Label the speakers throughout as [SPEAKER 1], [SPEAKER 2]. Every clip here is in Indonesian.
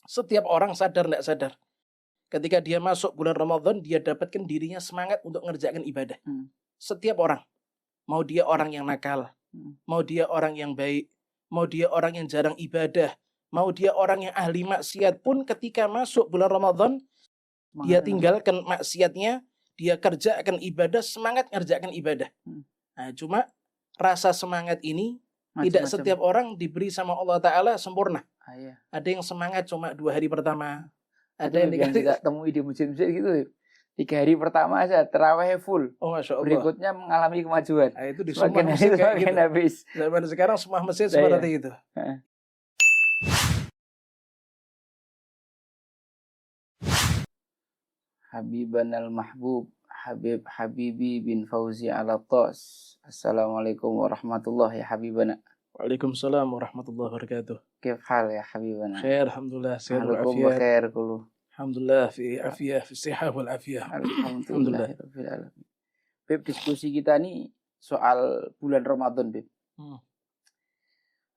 [SPEAKER 1] Setiap orang sadar tidak sadar, ketika dia masuk bulan Ramadan, dia dapatkan dirinya semangat untuk mengerjakan ibadah. Setiap orang, mau dia orang yang nakal, mau dia orang yang baik, mau dia orang yang jarang ibadah, mau dia orang yang ahli maksiat pun, ketika masuk bulan Ramadan, dia tinggalkan maksiatnya, dia kerjakan ibadah, semangat ngerjakan ibadah. Nah, cuma rasa semangat ini tidak setiap orang diberi sama Allah Ta'ala sempurna. Ada yang semangat cuma 2 hari pertama. Ada yang
[SPEAKER 2] kita temui di masjid-masjid gitu. 3 hari pertama aja terawih full.
[SPEAKER 1] Oh, Masya Allah.
[SPEAKER 2] Berikutnya mengalami kemajuan.
[SPEAKER 1] Nah, itu di semua masjid kayak gitu.
[SPEAKER 2] Habis.
[SPEAKER 1] Zaman sekarang semua masjid seperti itu.
[SPEAKER 2] Habiban al-Mahbub Habibi bin Fauzi Al-Attas. Assalamualaikum warahmatullahi habibana.
[SPEAKER 1] Waalaikumsalam warahmatullahi wabarakatuh.
[SPEAKER 2] Kif hal ya habibana?
[SPEAKER 1] Khair, alhamdulillah, sehat wal
[SPEAKER 2] afiyah. Khair kullu.
[SPEAKER 1] Alhamdulillah fi afiyah, fi sihah wal afiyah.
[SPEAKER 2] Alhamdulillah rabbil alamin. Beb, diskusi kita nih soal bulan Ramadan, Beb.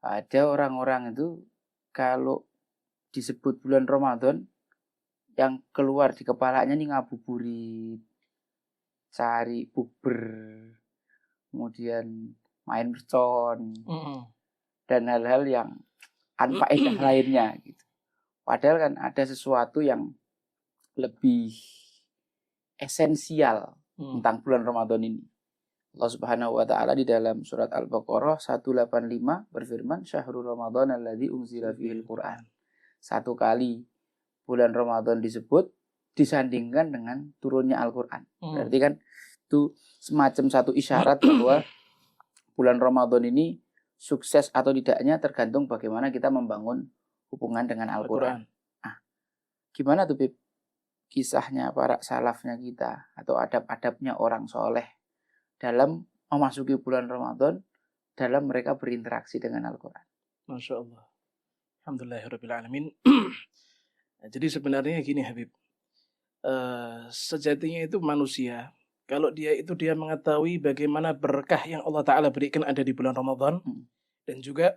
[SPEAKER 2] Ada orang-orang itu kalau disebut bulan Ramadan, yang keluar di kepalanya nih ngabuburit, cari bukber, kemudian main mercon, dan hal-hal yang anfaedah lainnya gitu. Padahal kan ada sesuatu yang lebih esensial tentang bulan Ramadan ini. Allah Subhanahu wa taala di dalam surat Al-Baqarah 185 berfirman, "Syahrul Ramadan alladzi unzila fihil Qur'an." Satu kali bulan Ramadan disebut disandingkan dengan turunnya Al-Qur'an. Berarti kan itu semacam satu isyarat bahwa bulan Ramadan ini sukses atau tidaknya tergantung bagaimana kita membangun hubungan dengan Al-Qur'an. Gimana tuh, Bib, kisahnya para salafnya kita atau adab-adabnya orang soleh dalam memasuki bulan Ramadan, dalam mereka berinteraksi dengan Al-Quran?
[SPEAKER 1] Masya Allah. Alhamdulillahirabbil alamin. Jadi sebenarnya gini Habib, sejatinya itu manusia, kalau dia mengetahui bagaimana berkah yang Allah Ta'ala berikan ada di bulan Ramadan, dan juga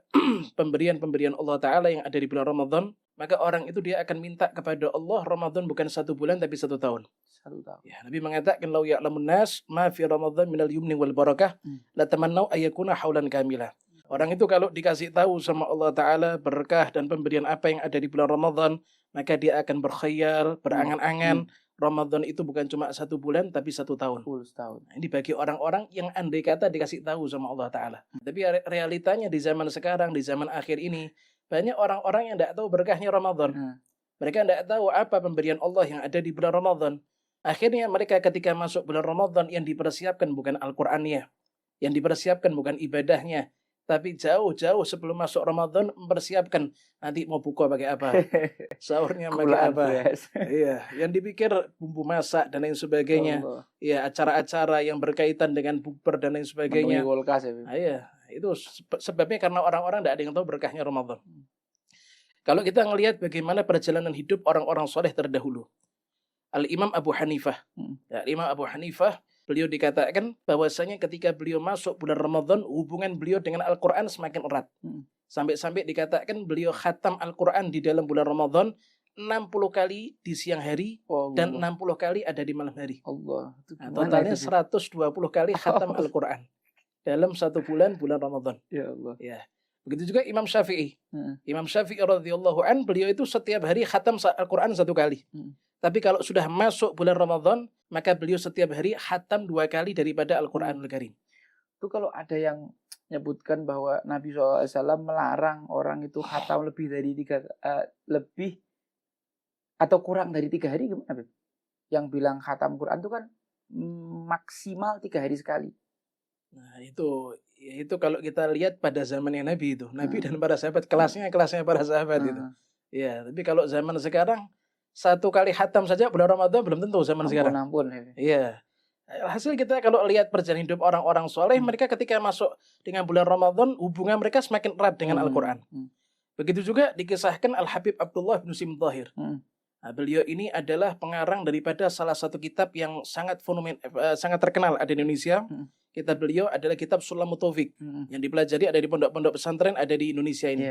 [SPEAKER 1] pemberian-pemberian Allah Ta'ala yang ada di bulan Ramadan, maka orang itu dia akan minta kepada Allah, Ramadan bukan 1 bulan tapi 1 tahun.
[SPEAKER 2] 1 tahun.
[SPEAKER 1] Ya, Nabi mengatakan, "Lau ya'lamun nas ma fi Ramadan minal yumni wal barakah, la tamannau ayyakuna haulan kamila." Orang itu kalau dikasih tahu sama Allah Ta'ala berkah dan pemberian apa yang ada di bulan Ramadan, maka dia akan berkhayal, berangan-angan, Ramadan itu bukan cuma 1 bulan tapi 1 tahun.
[SPEAKER 2] 10 tahun.
[SPEAKER 1] Ini bagi orang-orang yang andai kata dikasih tahu sama Allah Ta'ala. Tapi realitanya di zaman sekarang, di zaman akhir ini, banyak orang-orang yang tidak tahu berkahnya Ramadan. Mereka tidak tahu apa pemberian Allah yang ada di bulan Ramadan. Akhirnya mereka ketika masuk bulan Ramadan, yang dipersiapkan bukan Al-Qur'annya, yang dipersiapkan bukan ibadahnya, tapi jauh-jauh sebelum masuk Ramadan mempersiapkan nanti mau buka pakai apa, sahurnya pakai apa. Iya, yang dipikir bumbu masak dan lain sebagainya. Iya, acara-acara yang berkaitan dengan bukber dan lain sebagainya. Iya, itu sebabnya karena orang-orang tidak ada yang tahu berkahnya Ramadan. Kalau kita ngelihat bagaimana perjalanan hidup orang-orang soleh terdahulu, Al-Imam Abu Hanifah. Imam Abu Hanifah, beliau dikatakan bahwasanya ketika beliau masuk bulan Ramadan, hubungan beliau dengan Al-Quran semakin erat. Sampai-sampai dikatakan beliau khatam Al-Quran di dalam bulan Ramadan 60 kali di siang hari, dan 60 kali ada di malam hari. Totalnya 120 kali khatam Al-Quran dalam 1 bulan Ramadan.
[SPEAKER 2] Ya Allah.
[SPEAKER 1] Ya. Begitu juga Imam Syafi'i. Imam Syafi'i radhiyallahu an, beliau itu setiap hari khatam Al-Quran 1 kali. Tapi kalau sudah masuk bulan Ramadan, maka beliau setiap hari khatam 2 kali daripada Al-Quranul Karim.
[SPEAKER 2] Itu kalau ada yang menyebutkan bahwa Nabi SAW melarang orang itu khatam lebih dari 3 lebih atau kurang dari 3 hari, gimana, Beb? Yang bilang khatam Quran itu kan maksimal 3 hari sekali.
[SPEAKER 1] Nah, itu kalau kita lihat pada zamannya Nabi itu, Nabi dan para sahabat, kelasnya para sahabat itu. Ya, tapi kalau zaman sekarang 1 kali khatam saja bulan Ramadan belum tentu zaman sekarang.
[SPEAKER 2] Ampun.
[SPEAKER 1] Iya. Hasil kita kalau lihat perjalanan hidup orang-orang soleh, mereka ketika masuk dengan bulan Ramadan, hubungan mereka semakin erat dengan Al-Quran. Begitu juga dikisahkan Al-Habib Abdullah bin Simthahir. Nah, beliau ini adalah pengarang daripada salah satu kitab yang sangat terkenal ada di Indonesia. Kitab beliau adalah kitab Sulamut Taufik, yang dipelajari ada di pondok-pondok pesantren ada di Indonesia ini.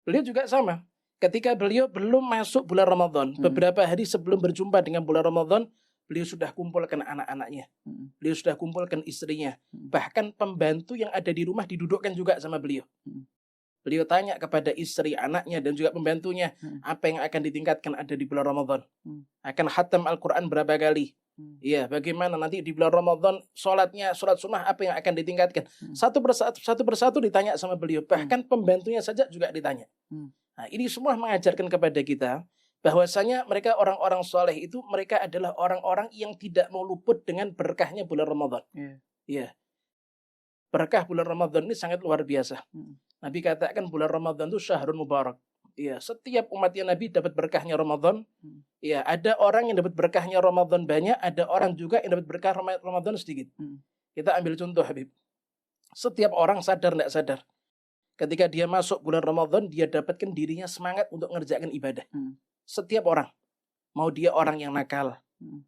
[SPEAKER 1] Beliau juga sama. Ketika beliau belum masuk bulan Ramadan, beberapa hari sebelum berjumpa dengan bulan Ramadan, beliau sudah kumpulkan anak-anaknya. Beliau sudah kumpulkan istrinya. Bahkan pembantu yang ada di rumah didudukkan juga sama beliau. Beliau tanya kepada istri, anaknya, dan juga pembantunya, apa yang akan ditingkatkan ada di bulan Ramadan. Akan khatam Al-Quran berapa kali. Iya, bagaimana nanti di bulan Ramadan sholat sunnah apa yang akan ditingkatkan. Satu persatu ditanya sama beliau. Bahkan pembantunya saja juga ditanya. Nah, ini semua mengajarkan kepada kita bahwasanya mereka orang-orang soleh itu mereka adalah orang-orang yang tidak mau luput dengan berkahnya bulan Ramadan. Iya. Berkah bulan Ramadan ini sangat luar biasa. Nabi katakan bulan Ramadan itu syahrun mubarak. Iya, setiap umatnya Nabi dapat berkahnya Ramadan. Iya, ada orang yang dapat berkahnya Ramadan banyak, ada orang juga yang dapat berkah Ramadan sedikit. Kita ambil contoh, Habib. Setiap orang sadar tidak sadar, ketika dia masuk bulan Ramadan, dia dapatkan dirinya semangat untuk mengerjakan ibadah. Setiap orang, mau dia orang yang nakal,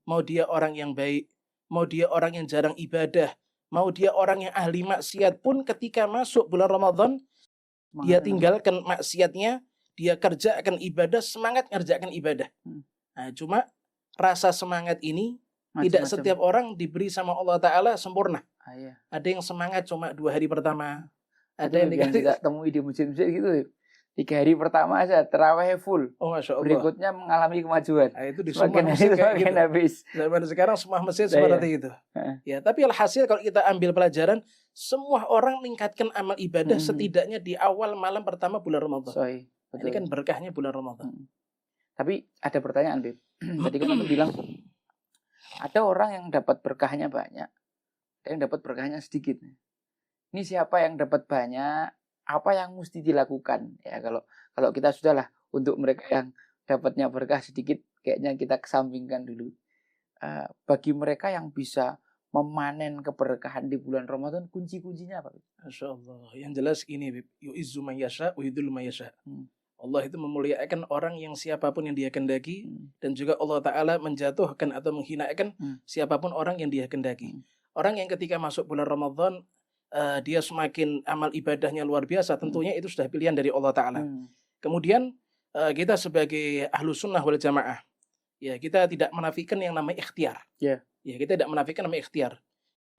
[SPEAKER 1] mau dia orang yang baik, mau dia orang yang jarang ibadah, mau dia orang yang ahli maksiat pun, ketika masuk bulan Ramadan, dia tinggalkan maksiatnya, dia kerjakan ibadah, semangat ngerjakan ibadah. Nah, cuma rasa semangat ini tidak setiap orang diberi sama Allah Ta'ala sempurna. Ada yang semangat cuma 2 hari pertama. Ada yang
[SPEAKER 2] kita temui di masjid-masjid gitu. 3 hari pertama aja terawih full.
[SPEAKER 1] Oh, Masya Allah.
[SPEAKER 2] Berikutnya mengalami kemajuan.
[SPEAKER 1] Nah, itu di semua masjid kayak gitu.
[SPEAKER 2] Habis.
[SPEAKER 1] Zaman sekarang semua masjid seperti itu. Ya, tapi alhasil kalau kita ambil pelajaran, semua orang meningkatkan amal ibadah setidaknya di awal malam pertama bulan Ramadan.
[SPEAKER 2] Betul.
[SPEAKER 1] Ini kan berkahnya bulan Ramadan.
[SPEAKER 2] Tapi ada pertanyaan, Bib. Tadi kan aku bilang ada orang yang dapat berkahnya banyak, ada yang dapat berkahnya sedikit. Ini siapa yang dapat banyak? Apa yang mesti dilakukan? Ya, kalau kita sudahlah, untuk mereka yang dapatnya berkah sedikit, kayaknya kita kesampingkan dulu. Bagi mereka yang bisa memanen keberkahan di bulan Ramadan, kunci-kuncinya apa?
[SPEAKER 1] Masya Allah. Yang jelas ini, yu'izzu man yasha wa yudhillu man yasha. Allah itu memuliakan orang yang siapapun yang dia kendaki, dan juga Allah Ta'ala menjatuhkan atau menghinakan siapapun orang yang dia kendaki. Orang yang ketika masuk bulan Ramadan, dia semakin amal ibadahnya luar biasa, tentunya itu sudah pilihan dari Allah Ta'ala. Kemudian kita sebagai ahlu sunnah wal jamaah, ya kita tidak menafikan yang namanya ikhtiar. Ya, kita tidak menafikan namanya ikhtiar.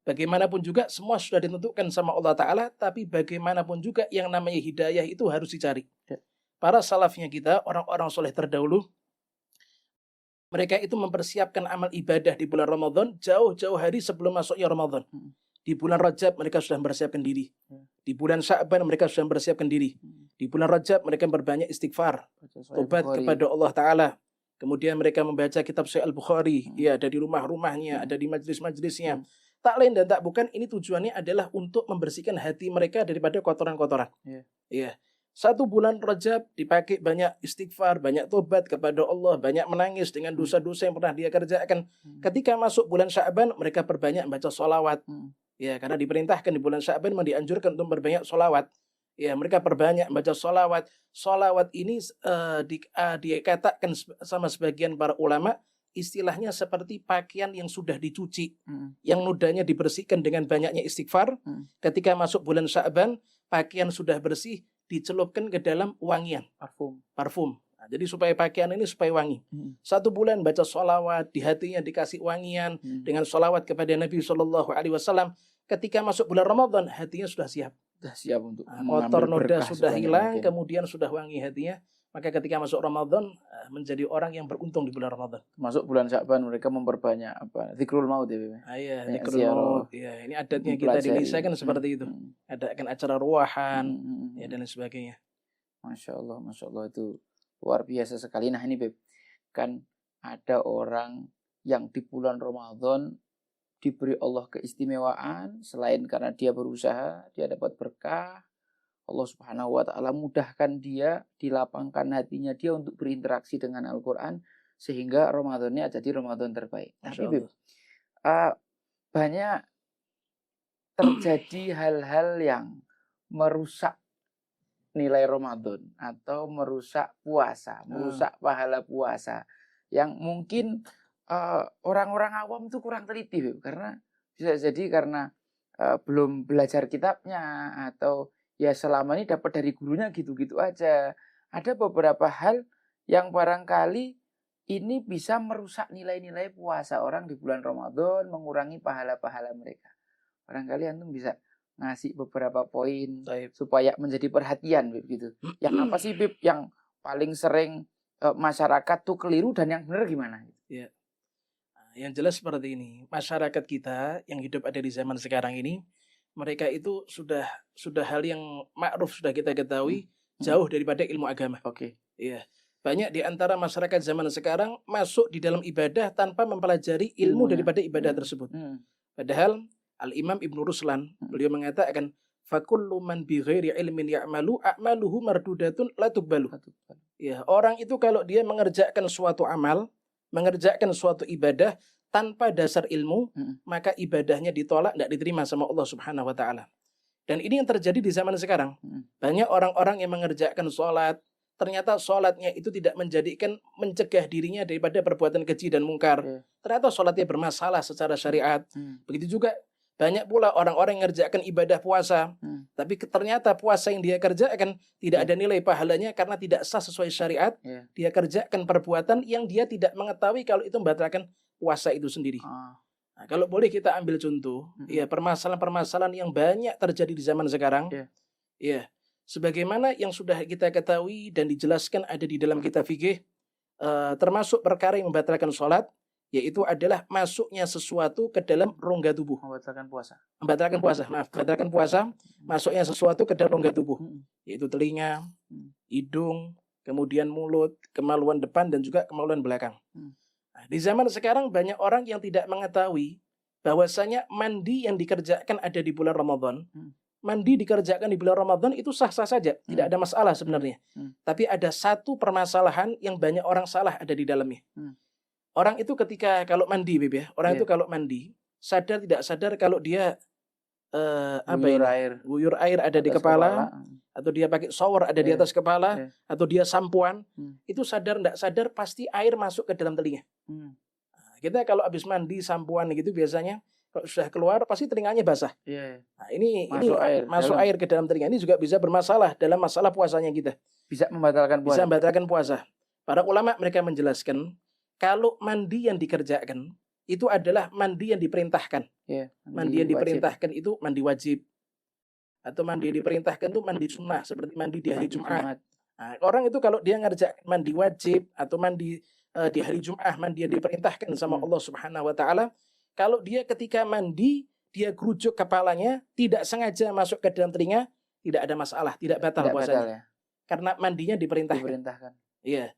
[SPEAKER 1] Bagaimanapun juga semua sudah ditentukan sama Allah Ta'ala, tapi bagaimanapun juga yang namanya hidayah itu harus dicari. Para salafnya kita, orang-orang soleh terdahulu, mereka itu mempersiapkan amal ibadah di bulan Ramadan jauh-jauh hari sebelum masuknya Ramadan. Di bulan Rajab mereka sudah mempersiapkan diri. Di bulan Sya'ban mereka sudah mempersiapkan diri. Di bulan Rajab mereka berbanyak istighfar, tobat kepada Allah Ta'ala. Kemudian mereka membaca kitab Sahih Al-Bukhari, ya, ada di rumah-rumahnya, ada di majlis-majlisnya. Tak lain dan tak bukan, ini tujuannya adalah untuk membersihkan hati mereka daripada kotoran-kotoran. Ya. 1 bulan Rajab dipakai banyak istighfar, banyak tobat kepada Allah, banyak menangis dengan dosa-dosa yang pernah dia kerjakan. Ketika masuk bulan Sya'ban, mereka perbanyak membaca sholawat. Ya, karena diperintahkan di bulan Sya'ban dianjurkan untuk berbanyak sholawat. Ya, mereka perbanyak membaca sholawat. Sholawat ini dikatakan sama sebagian para ulama, istilahnya seperti pakaian yang sudah dicuci, yang nodanya dibersihkan dengan banyaknya istighfar. Ketika masuk bulan Sya'ban, pakaian sudah bersih, dicelupkan ke dalam wangian, parfum. Nah, jadi supaya pakaian ini supaya wangi. 1 bulan baca sholawat, di hatinya dikasih wangian dengan sholawat kepada Nabi SAW. Ketika masuk bulan Ramadan, hatinya sudah siap.
[SPEAKER 2] Sudah siap untuk
[SPEAKER 1] kotor noda sudah hilang,
[SPEAKER 2] mungkin.
[SPEAKER 1] Kemudian sudah wangi hatinya. Maka ketika masuk Ramadan, menjadi orang yang beruntung di bulan Ramadan.
[SPEAKER 2] Masuk bulan Sya'ban mereka memperbanyak zikrul maut ya.
[SPEAKER 1] Iya, zikrul maut. Ya, ini adatnya kita di Indonesia kan seperti itu. Ada kan acara ruahan, ya, dan sebagainya.
[SPEAKER 2] Masya Allah itu luar biasa sekali. Nah ini Beb, kan ada orang yang di bulan Ramadan diberi Allah keistimewaan, selain karena dia berusaha, dia dapat berkah. Allah Subhanahu wa Ta'ala mudahkan dia, dilapangkan hatinya dia untuk berinteraksi dengan Al-Quran, sehingga Ramadannya jadi Ramadan terbaik. Tapi Beb, banyak terjadi hal-hal yang merusak nilai Ramadan atau merusak puasa, merusak pahala puasa, yang mungkin orang-orang awam itu kurang teliti, Beb, karena bisa jadi karena belum belajar kitabnya, atau ya selama ini dapat dari gurunya gitu-gitu aja, ada beberapa hal yang barangkali ini bisa merusak nilai-nilai puasa orang di bulan Ramadan, mengurangi pahala-pahala mereka. Barangkali antum bisa ngasih beberapa poin supaya menjadi perhatian, Bib, gitu. Yang apa sih, Bib, yang paling sering masyarakat tuh keliru dan yang benar gimana?
[SPEAKER 1] Ya. Yang jelas seperti ini, masyarakat kita yang hidup ada di zaman sekarang ini, mereka itu sudah hal yang ma'ruf, sudah kita ketahui jauh daripada ilmu agama.
[SPEAKER 2] Oke.
[SPEAKER 1] Iya. Banyak di antara masyarakat zaman sekarang masuk di dalam ibadah tanpa mempelajari ilmu daripada ibadah tersebut. Padahal Al-Imam Ibnu Ruslan, beliau mengatakan, fakullu man bi ghairi ilmin ya'malu a'maluhu mardudatun la tuqbalu. Ya, orang itu kalau dia mengerjakan suatu amal, mengerjakan suatu ibadah tanpa dasar ilmu, maka ibadahnya ditolak, tidak diterima sama Allah Subhanahu wa taala. Dan ini yang terjadi di zaman sekarang. Banyak orang-orang yang mengerjakan sholat, ternyata sholatnya itu tidak mencegah dirinya daripada perbuatan keji dan mungkar. Ternyata sholatnya bermasalah secara syariat. Begitu juga banyak pula orang-orang yang mengerjakan ibadah puasa, tapi ternyata puasa yang dia kerjakan tidak ada nilai pahalanya karena tidak sah sesuai syariat. Dia kerjakan perbuatan yang dia tidak mengetahui kalau itu membatalkan puasa itu sendiri. Nah, kalau boleh kita ambil contoh, ya permasalahan-permasalahan yang banyak terjadi di zaman sekarang, ya sebagaimana yang sudah kita ketahui dan dijelaskan ada di dalam kitab fikih, termasuk perkara yang membatalkan sholat, yaitu adalah masuknya sesuatu ke dalam rongga tubuh. Membatalkan puasa, masuknya sesuatu ke dalam rongga tubuh, yaitu telinga, hidung, kemudian mulut, kemaluan depan dan juga kemaluan belakang. Nah, di zaman sekarang banyak orang yang tidak mengetahui bahwasanya mandi yang dikerjakan ada di bulan Ramadan, mandi dikerjakan di bulan Ramadan itu sah-sah saja, tidak ada masalah sebenarnya. Tapi ada satu permasalahan yang banyak orang salah ada di dalamnya. Orang itu ketika kalau mandi, Beb, ya, orang itu kalau mandi sadar tidak sadar kalau dia guyur air ada di kepala, atau dia pakai shower ada di atas kepala, atau dia sampoan, itu sadar tidak sadar pasti air masuk ke dalam telinga. Nah, kita kalau habis mandi sampoan gitu biasanya kalau sudah keluar pasti telinganya basah. Nah, ini masuk air ke dalam telinga, ini juga bisa bermasalah dalam masalah puasanya kita.
[SPEAKER 2] Bisa membatalkan puasa.
[SPEAKER 1] Para ulama mereka menjelaskan kalau mandi yang dikerjakan itu adalah mandi yang diperintahkan. Mandi yang diperintahkan itu mandi wajib. Atau mandi yang diperintahkan itu mandi sunnah, seperti mandi di hari Jumat. Nah, orang itu kalau dia ngerjakan mandi wajib atau mandi di hari Jumat, mandi yang diperintahkan sama Allah Subhanahu wa taala, kalau dia ketika mandi dia gerujuk kepalanya, tidak sengaja masuk ke dalam telinga, tidak ada masalah, tidak batal puasanya. Karena mandinya diperintahkan. Iya.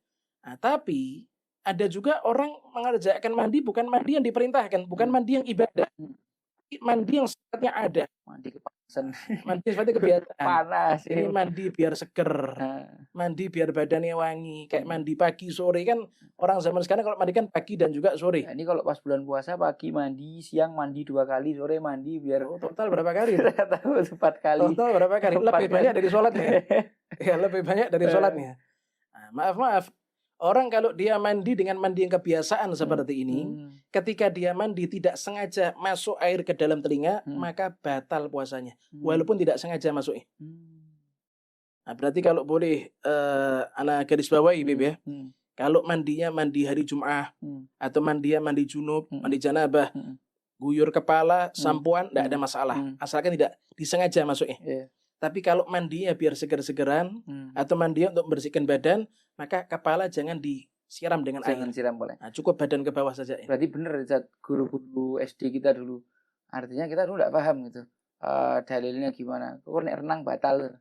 [SPEAKER 1] Nah, tapi ada juga orang mengerjakan mandi bukan mandi yang diperintahkan, bukan mandi yang ibadah. Mandi yang sifatnya ada.
[SPEAKER 2] Mandi kepanasan.
[SPEAKER 1] Mandi sifatnya kebiasaan.
[SPEAKER 2] Panas.
[SPEAKER 1] Ini mandi biar seger. Mandi biar badannya wangi. Kayak mandi pagi sore kan orang zaman sekarang kalau mandi kan pagi dan juga sore.
[SPEAKER 2] Nah, ini kalau pas bulan puasa pagi mandi, siang mandi 2 kali, sore mandi biar
[SPEAKER 1] total berapa kali?
[SPEAKER 2] Tahu 4 kali.
[SPEAKER 1] Total berapa kali? Lebih banyak dari sholatnya. Ya, lebih banyak dari sholatnya. Nah, maaf. Orang kalau dia mandi dengan mandi yang kebiasaan seperti ini, ketika dia mandi tidak sengaja masuk air ke dalam telinga, maka batal puasanya. Walaupun tidak sengaja masuknya. Nah, berarti kalau boleh anak garis bawahi, Beb, ya. Kalau mandinya mandi hari Jumat, atau mandi junub, mandi janabah, guyur kepala, sampoan, tidak ada masalah. Asalkan tidak disengaja masuknya. Tapi kalau mandinya biar seger-segeran, atau mandinya untuk membersihkan badan, maka kepala jangan disiram dengan air.
[SPEAKER 2] Jangan siram boleh.
[SPEAKER 1] Nah, cukup badan ke bawah saja.
[SPEAKER 2] Berarti benar guru-guru SD kita dulu. Artinya kita dulu tidak paham gitu. Dalilnya gimana? Kok renang batal?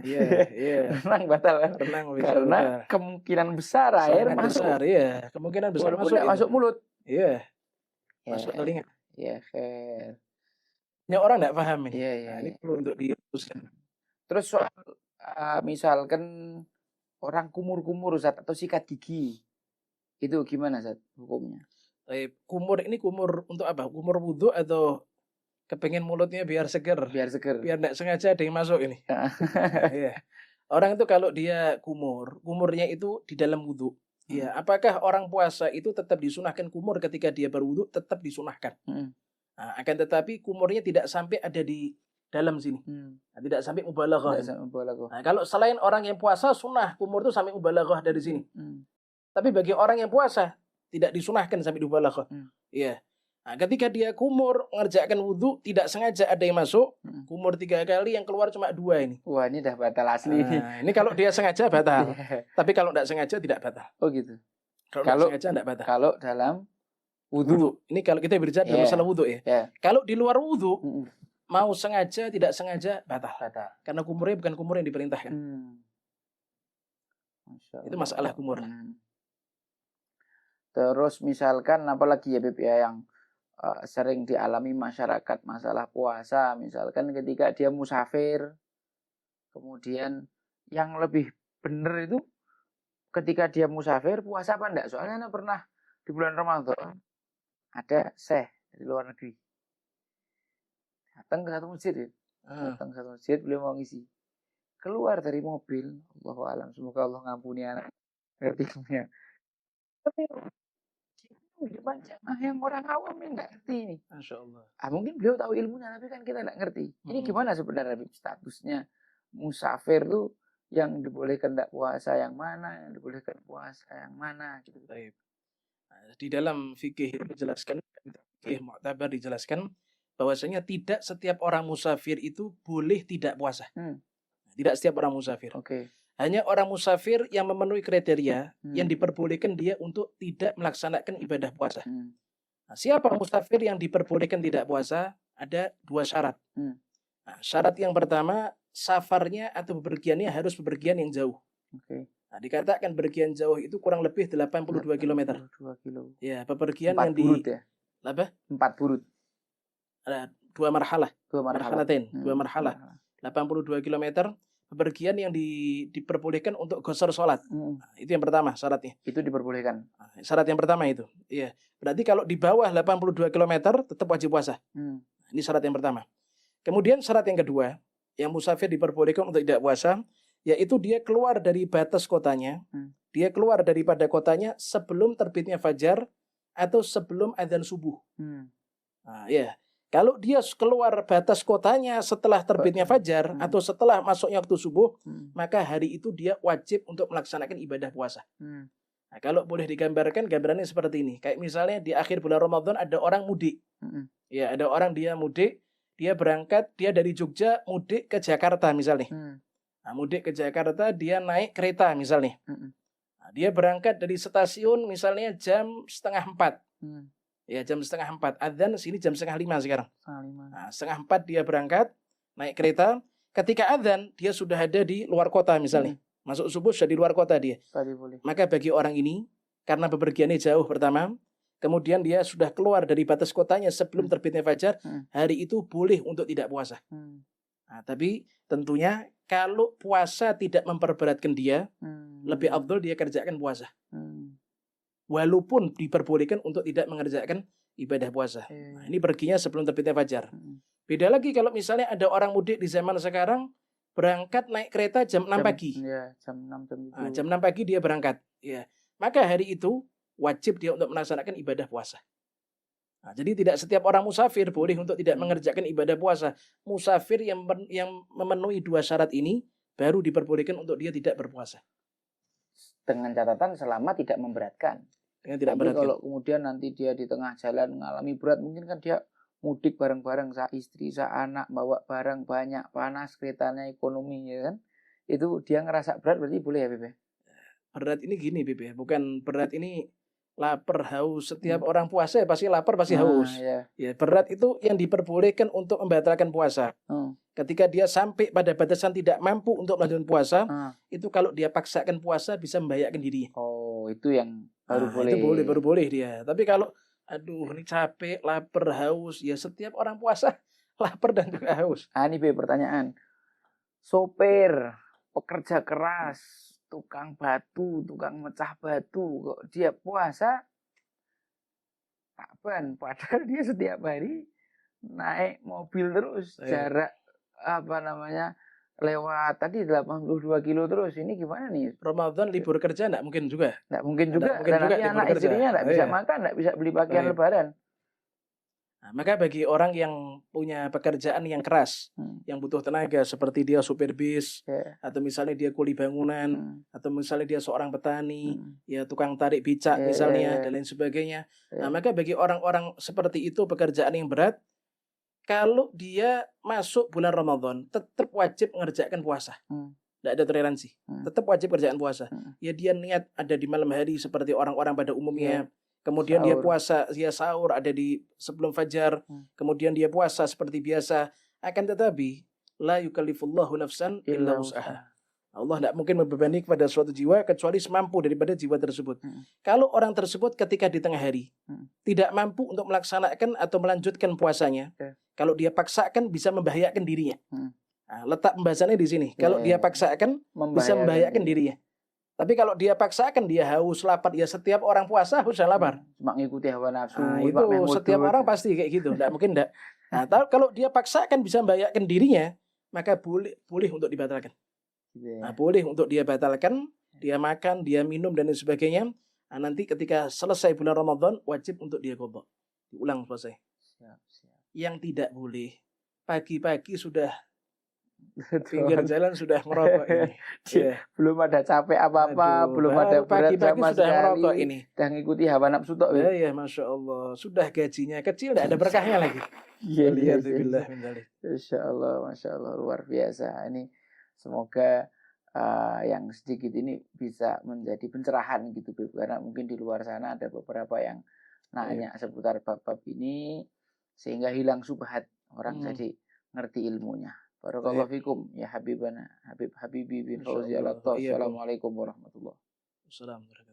[SPEAKER 1] Iya.
[SPEAKER 2] Renang batal kan? Karena kemungkinan besar air masuk.
[SPEAKER 1] Iya, kemungkinan besar
[SPEAKER 2] masuk mulut.
[SPEAKER 1] Iya. Masuk telinga.
[SPEAKER 2] Iya, fair.
[SPEAKER 1] Ini orang tidak paham ini.
[SPEAKER 2] Iya.
[SPEAKER 1] Ini perlu untuk diluruskan.
[SPEAKER 2] Terus soal misalkan orang kumur-kumur Ustaz, atau sikat gigi, itu gimana Ustaz hukumnya?
[SPEAKER 1] Kumur ini kumur untuk apa? Kumur wudhu atau kepengen mulutnya biar seger? Biar tidak sengaja ada yang masuk ini. Iya. Orang itu kalau dia kumurnya itu di dalam wudhu. Ya, apakah orang puasa itu tetap disunahkan kumur ketika dia berwudhu? Tetap disunahkan. Nah, akan tetapi kumurnya tidak sampai ada di dalam sini. Nah, tidak sampai mubalaghah.
[SPEAKER 2] Nah,
[SPEAKER 1] kalau selain orang yang puasa sunnah kumur itu sampai mubalaghah dari sini. Tapi bagi orang yang puasa tidak disunahkan sampai mubalaghah. Iya. Nah, ketika dia kumur mengerjakan wudhu tidak sengaja ada yang masuk, kumur 3 kali yang keluar cuma 2 ini.
[SPEAKER 2] Wah, ini dah batal asli ini.
[SPEAKER 1] Ini kalau dia sengaja batal. Tapi kalau tidak sengaja tidak batal.
[SPEAKER 2] Oh gitu.
[SPEAKER 1] Kalau sengaja tidak batal.
[SPEAKER 2] Kalau dalam wudhu.
[SPEAKER 1] Ini kalau kita berbicara dalam masalah wudhu ya. Kalau di luar wudhu, mau sengaja tidak sengaja batal. Karena kumurnya bukan kumur yang diperintahkan. Itu masalah kumur.
[SPEAKER 2] Terus misalkan apalagi ya Beb ya yang sering dialami masyarakat masalah puasa, misalkan ketika dia musafir, kemudian yang lebih benar itu ketika dia musafir puasa apa enggak? Soalnya pernah di bulan Ramadan ada syekh dari luar negeri datang ke satu masjid, beliau mau ngisi, keluar dari mobil, Allahu a'lam, semoga Allah ngampuni anak ngerti-nya. Tapi di depan jamaah yang orang awam yang nggak ngerti ini.
[SPEAKER 1] Masya Allah.
[SPEAKER 2] Mungkin beliau tahu ilmunya, tapi kan kita nggak ngerti. Ini gimana sebenarnya statusnya musafir tuh, yang dibolehkan tidak puasa yang mana, yang dibolehkan puasa yang mana, gitu.
[SPEAKER 1] Baik. Di dalam fikih dijelaskan, fikih mu'tabar dijelaskan bahwasanya tidak setiap orang musafir itu boleh tidak puasa. Tidak setiap orang musafir. Hanya orang musafir yang memenuhi kriteria yang diperbolehkan dia untuk tidak melaksanakan ibadah puasa. Nah, siapa musafir yang diperbolehkan tidak puasa? Ada 2 syarat. Nah, syarat yang pertama, safarnya atau bepergiannya harus bepergian yang jauh. Nah, dikatakan bepergian jauh itu kurang lebih 82 km. Ya, bepergian
[SPEAKER 2] 4
[SPEAKER 1] yang
[SPEAKER 2] burut ya?
[SPEAKER 1] Apa?
[SPEAKER 2] 4 burut.
[SPEAKER 1] Ada 2 marhalah.
[SPEAKER 2] 2
[SPEAKER 1] marhalah. 82 km. Bepergian yang diperbolehkan untuk qasar sholat. Nah, itu yang pertama syaratnya.
[SPEAKER 2] Itu diperbolehkan.
[SPEAKER 1] Nah, syarat yang pertama itu. Iya. Berarti kalau di bawah 82 km tetap wajib puasa. Ini syarat yang pertama. Kemudian syarat yang kedua, yang musafir diperbolehkan untuk tidak puasa, yaitu dia keluar dari batas kotanya. Dia keluar daripada kotanya sebelum terbitnya fajar atau sebelum adzan subuh. Nah, ya. Kalau dia keluar batas kotanya setelah terbitnya fajar atau setelah masuknya waktu subuh, maka hari itu dia wajib untuk melaksanakan ibadah puasa. Nah, kalau boleh digambarkan, gambarannya seperti ini. Kayak misalnya di akhir bulan Ramadan ada orang mudik. Ya, ada orang dia mudik, dia berangkat, dia dari Jogja mudik ke Jakarta misalnya. Nah, mudik ke Jakarta, dia naik kereta misalnya. Nah, dia berangkat dari stasiun misalnya jam 3:30. Ya, jam 3:30. Adzan sini jam 4:30 sekarang. Nah, 3:30 dia berangkat, naik kereta. Ketika adzan, dia sudah ada di luar kota misalnya. Masuk subuh sudah di luar kota dia. Maka bagi orang ini, karena bepergiannya jauh pertama, kemudian dia sudah keluar dari batas kotanya sebelum terbitnya fajar, hari itu boleh untuk tidak puasa. Nah, tapi tentunya kalau puasa tidak memperberatkan dia, lebih afdol dia kerjakan puasa. Walaupun diperbolehkan untuk tidak mengerjakan ibadah puasa. Nah, ini perginya sebelum terbitnya fajar. Beda lagi kalau misalnya ada orang mudik di zaman sekarang, berangkat naik kereta jam 6 pagi.
[SPEAKER 2] Ya, jam 6 jam 7.
[SPEAKER 1] Nah, jam 6 pagi dia berangkat. Ya. Maka hari itu wajib dia untuk melaksanakan ibadah puasa. Nah, jadi tidak setiap orang musafir boleh untuk tidak mengerjakan ibadah puasa. Musafir yang memenuhi 2 syarat ini baru diperbolehkan untuk dia tidak berpuasa.
[SPEAKER 2] Dengan catatan selama tidak memberatkan.
[SPEAKER 1] Tidak
[SPEAKER 2] tapi kalau kemudian nanti dia di tengah jalan mengalami berat, mungkin kan dia mudik bareng-bareng, istri, anak, bawa barang banyak, panas, keretanya ekonomi, ya kan? Itu dia ngerasa berat, berarti boleh ya, Bebe?
[SPEAKER 1] Berat ini gini, Bebe. Bukan berat ini lapar, haus. Setiap orang puasa ya pasti lapar, pasti haus. Ya, berat itu yang diperbolehkan untuk membatalkan puasa. Ketika dia sampai pada batasan tidak mampu untuk melanjutkan puasa, itu kalau dia paksakan puasa bisa membahayakan dirinya.
[SPEAKER 2] Oh, itu yang baru boleh.
[SPEAKER 1] Itu baru boleh dia. Tapi kalau aduh ini capek, lapar, haus, ya setiap orang puasa lapar dan juga haus.
[SPEAKER 2] Ini pertanyaan. Sopir, pekerja keras, tukang batu, tukang mecah batu, kok dia puasa takban, padahal dia setiap hari naik mobil terus, jarak lewat tadi 82 kilo terus. Ini gimana nih?
[SPEAKER 1] Ramadan libur kerja enggak mungkin juga.
[SPEAKER 2] Enggak mungkin juga. Dan nanti anak istrinya enggak bisa makan, enggak bisa beli pakaian lebaran.
[SPEAKER 1] Nah, maka bagi orang yang punya pekerjaan yang keras, yang butuh tenaga seperti dia supir bis, atau misalnya dia kuli bangunan, atau misalnya dia seorang petani, ya tukang tarik becak misalnya dan lain sebagainya. Nah, maka bagi orang-orang seperti itu pekerjaan yang berat, kalau dia masuk bulan Ramadan tetap wajib mengerjakan puasa. Tidak ada toleransi. Tetap wajib kerjaan puasa. Ya dia niat ada di malam hari seperti orang-orang pada umumnya. Kemudian dia puasa, dia sahur ada di sebelum fajar. Kemudian dia puasa seperti biasa. Akan tetapi la yukallifullahu nafsan illa wus'aha. Allah tidak mungkin membebani kepada suatu jiwa kecuali semampu daripada jiwa tersebut. Kalau orang tersebut ketika di tengah hari tidak mampu untuk melaksanakan atau melanjutkan puasanya, kalau dia paksakan bisa membahayakan dirinya. Nah, letak pembahasannya di sini. Kalau dia paksakan bisa membahayakan dirinya. Tapi kalau dia paksakan, dia haus, lapar. Ya setiap orang puasa harus lapar.
[SPEAKER 2] Cuma ngikuti hawa nafsu.
[SPEAKER 1] Nah, itu setiap orang pasti kayak gitu. Tidak mungkin tidak. Nah, kalau dia paksakan bisa membahayakan dirinya, maka boleh untuk dibatalkan. Nah, boleh untuk dia batalkan, dia makan, dia minum dan lain sebagainya. Nah, nanti ketika selesai bulan Ramadan wajib untuk dia qadha. Diulang selesai. Yang tidak boleh pagi-pagi sudah pinggir jalan sudah merokok ini.
[SPEAKER 2] Belum ada capek apa-apa, belum ada berat sama
[SPEAKER 1] sudah merokok
[SPEAKER 2] sekali.
[SPEAKER 1] ini.
[SPEAKER 2] Dan ngikuti hawa nafsu tok.
[SPEAKER 1] Ya, Masya Allah. Sudah gajinya kecil, tidak ada berkahnya lagi. Alhamdulillah.
[SPEAKER 2] Masya Allah, Masya Allah, luar biasa. Ini semoga yang sedikit ini bisa menjadi pencerahan gitu, Beb. Karena mungkin di luar sana ada beberapa yang nanya seputar bab-bab ini sehingga hilang subhat orang jadi ngerti ilmunya. Barakallahu fikum ya Habibana Habibi bin Fauzi Al-Attas. Assalamualaikum warahmatullahi wabarakatuh.